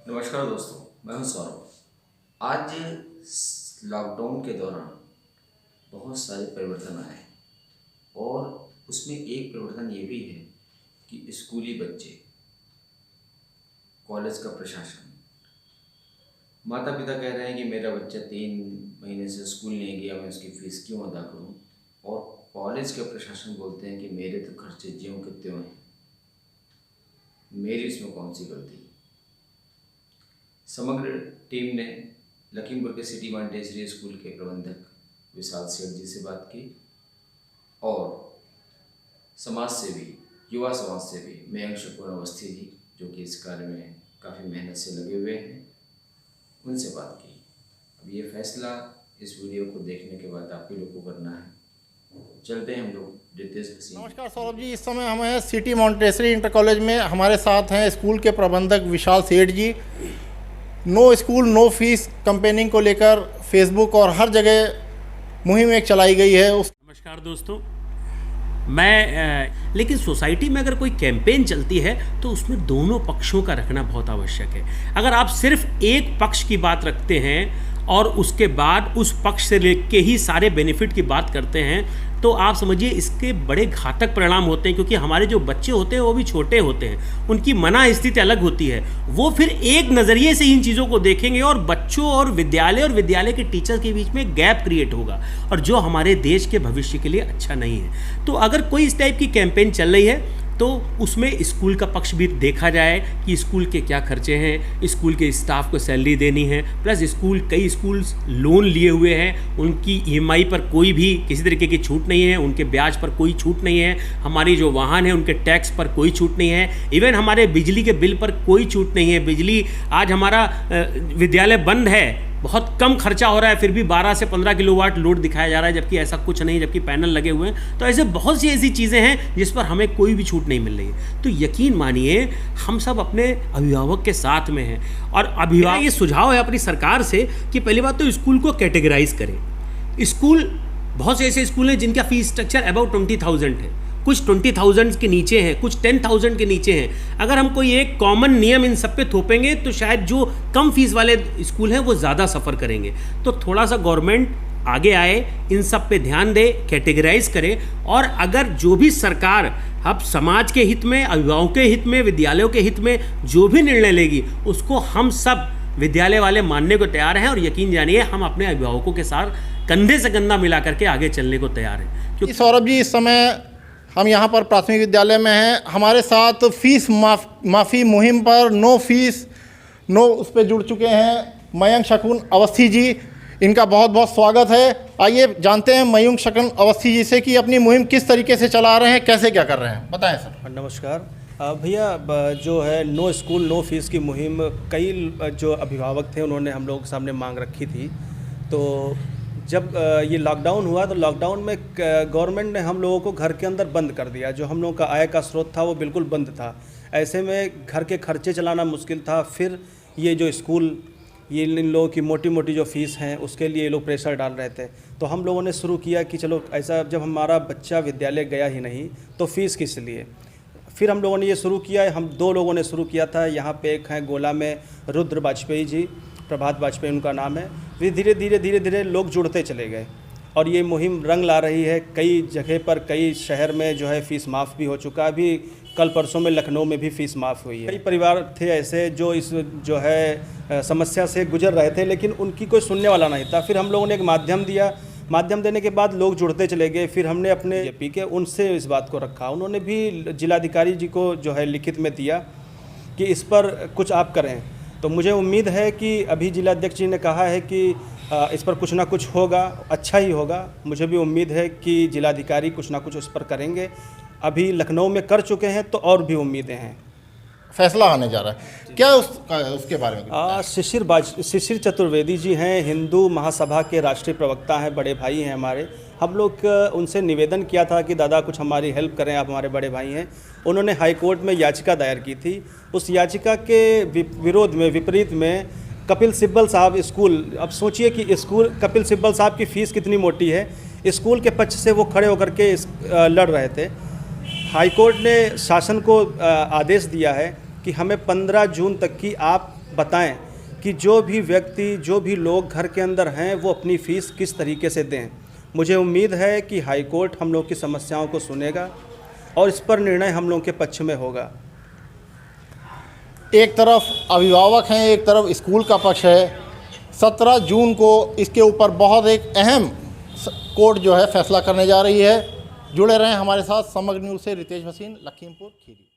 नमस्कार दोस्तों, मैं हूं सौरभ। आज लॉकडाउन के दौरान बहुत सारे परिवर्तन आए और उसमें एक परिवर्तन ये भी है कि स्कूली बच्चे, कॉलेज का प्रशासन, माता पिता कह रहे हैं कि मेरा बच्चा 3 महीने से स्कूल नहीं गया, मैं उसकी फ़ीस क्यों अदा करूं। और कॉलेज के प्रशासन बोलते हैं कि मेरे तो खर्चे ज्यों के त्यों हैं, मेरी इसमें कौन सी गलती। समग्र टीम ने लखीमपुर के सिटी मॉन्टेसरी स्कूल के प्रबंधक विशाल सेठ जी से बात की और समाज सेवी, युवा समाज सेवी मयंक शकून अवस्थी जी, जो कि इस कार्य में काफ़ी मेहनत से लगे हुए हैं, उनसे बात की। अब ये फैसला इस वीडियो को देखने के बाद आप ही लोग को करना है। चलते हैं हम लोग रितेश भसीन। नमस्कार सौरभ जी, इस समय हम हैं सिटी मॉन्टेसरी इंटर कॉलेज में। हमारे साथ हैं स्कूल के प्रबंधक Vishal Seth ji. No school no fees campaigning को लेकर फेसबुक और हर जगह मुहिम एक चलाई गई है। नमस्कार दोस्तों, लेकिन सोसाइटी में अगर कोई कैंपेन चलती है तो उसमें दोनों पक्षों का रखना बहुत आवश्यक है। अगर आप सिर्फ एक पक्ष की बात रखते हैं और उसके बाद उस पक्ष से लेके ही सारे बेनिफिट की बात करते हैं तो आप समझिए इसके बड़े घातक परिणाम होते हैं, क्योंकि हमारे जो बच्चे होते हैं वो भी छोटे होते हैं, उनकी मना स्थिति अलग होती है। वो फिर एक नज़रिए से इन चीज़ों को देखेंगे और बच्चों और विद्यालय के टीचर के बीच में गैप क्रिएट होगा, और जो हमारे देश के भविष्य के लिए अच्छा नहीं है। तो अगर कोई इस टाइप की कैंपेन चल रही है तो उसमें स्कूल का पक्ष भी देखा जाए कि स्कूल के क्या खर्चे हैं, स्कूल के स्टाफ को सैलरी देनी है, प्लस कई स्कूल लोन लिए हुए हैं, उनकी ईएमआई पर कोई भी किसी तरीके की छूट नहीं है, उनके ब्याज पर कोई छूट नहीं है, हमारी जो वाहन है उनके टैक्स पर कोई छूट नहीं है, इवन हमारे बिजली के बिल पर कोई छूट नहीं है। बिजली आज हमारा विद्यालय बंद है, बहुत कम खर्चा हो रहा है, फिर भी 12 से 15 किलोवाट लोड दिखाया जा रहा है, जबकि ऐसा कुछ नहीं, जबकि पैनल लगे हुए हैं। तो ऐसे बहुत सी ऐसी चीज़ें हैं जिस पर हमें कोई भी छूट नहीं मिल रही है। तो यकीन मानिए हम सब अपने अभिभावक के साथ में हैं, और अभिभावक ये सुझाव है अपनी सरकार से कि पहली बात तो स्कूल को कैटेगराइज करें। स्कूल, बहुत से ऐसे स्कूल हैं जिनका फीस स्ट्रक्चर अबाउट 20,000 है, कुछ 20,000 के नीचे हैं, कुछ 10,000 के नीचे हैं। अगर हम कोई एक कॉमन नियम इन सब पे थोपेंगे तो शायद जो कम फीस वाले स्कूल हैं वो ज़्यादा सफ़र करेंगे। तो थोड़ा सा गवर्नमेंट आगे आए, इन सब पे ध्यान दे, कैटेगराइज करे, और अगर जो भी सरकार अब समाज के हित में, अभिभावकों के हित में, विद्यालयों के हित में जो भी निर्णय लेगी उसको हम सब विद्यालय वाले मानने को तैयार हैं, और यकीन जानिए हम अपने अभिभावकों के साथ कंधे से कंधा मिला करके आगे चलने को तैयार हैं। क्योंकि सौरभ जी, इस समय हम यहाँ पर प्राथमिक विद्यालय में हैं। हमारे साथ फीस माफ़ी मुहिम पर नो फीस नो उस पर जुड़ चुके हैं मयंक शकून अवस्थी जी। इनका बहुत बहुत स्वागत है। आइए जानते हैं मयंक शकून अवस्थी जी से कि अपनी मुहिम किस तरीके से चला रहे हैं, कैसे क्या कर रहे हैं, बताएं सर। नमस्कार भैया, जो है नो स्कूल नो फीस की मुहिम कई जो अभिभावक थे उन्होंने हम लोगों के सामने मांग रखी थी। तो जब ये लॉकडाउन हुआ तो लॉकडाउन में गवर्नमेंट ने हम लोगों को घर के अंदर बंद कर दिया। जो हम लोगों का आय का स्रोत था वो बिल्कुल बंद था। ऐसे में घर के खर्चे चलाना मुश्किल था। फिर ये जो स्कूल, ये इन लोगों की मोटी मोटी जो फ़ीस हैं उसके लिए ये लोग प्रेशर डाल रहे थे। तो हम लोगों ने शुरू किया कि चलो ऐसा, जब हमारा बच्चा विद्यालय गया ही नहीं तो फ़ीस किस लिए। फिर हम लोगों ने ये शुरू किया, हम 2 लोगों ने शुरू किया था। यहाँ पे एक हैं गोला में रुद्र वाजपेयी जी, प्रभात वाजपेयी उनका नाम है। वे धीरे धीरे लोग जुड़ते चले गए और ये मुहिम रंग ला रही है। कई जगह पर, कई शहर में जो है फ़ीस माफ़ भी हो चुका है। अभी कल परसों में लखनऊ में भी फ़ीस माफ़ हुई है। कई परिवार थे ऐसे जो इस जो है समस्या से गुजर रहे थे, लेकिन उनकी कोई सुनने वाला नहीं था। फिर हम लोगों ने एक माध्यम दिया, माध्यम देने के बाद लोग जुड़ते चले गए। फिर हमने अपने जेपी के उनसे इस बात को रखा, उन्होंने भी जिलाधिकारी जी को जो है लिखित में दिया कि इस पर कुछ आप करें। तो मुझे उम्मीद है कि अभी जिलाध्यक्ष जी ने कहा है कि इस पर कुछ ना कुछ होगा, अच्छा ही होगा। मुझे भी उम्मीद है कि जिलाधिकारी कुछ ना कुछ उस पर करेंगे। अभी लखनऊ में कर चुके हैं तो और भी उम्मीदें हैं। फैसला आने जा रहा है, क्या उसके बारे में? शिशिर चतुर्वेदी जी हैं, हिंदू महासभा के राष्ट्रीय प्रवक्ता हैं, बड़े भाई हैं हमारे। हम लोग उनसे निवेदन किया था कि दादा कुछ हमारी हेल्प करें, आप हमारे बड़े भाई हैं। उन्होंने हाई कोर्ट में याचिका दायर की थी। उस याचिका के विरोध में, विपरीत में कपिल सिब्बल साहब स्कूल, अब सोचिए कि स्कूल, कपिल सिब्बल साहब की फ़ीस कितनी मोटी है, स्कूल के पक्ष से वो खड़े होकर के लड़ रहे थे। हाई कोर्ट ने शासन को आदेश दिया है कि हमें 15 जून तक की आप बताएं कि जो भी व्यक्ति, जो भी लोग घर के अंदर हैं, वो अपनी फ़ीस किस तरीके से दें। मुझे उम्मीद है कि हाई कोर्ट हम लोग की समस्याओं को सुनेगा और इस पर निर्णय हम लोग के पक्ष में होगा। एक तरफ अभिभावक हैं, एक तरफ स्कूल का पक्ष है। 17 जून को इसके ऊपर बहुत एक अहम कोर्ट जो है फैसला करने जा रही है। जुड़े रहें हमारे साथ। समग्र न्यूज़ से रितेश भसीन, लखीमपुर खीरी।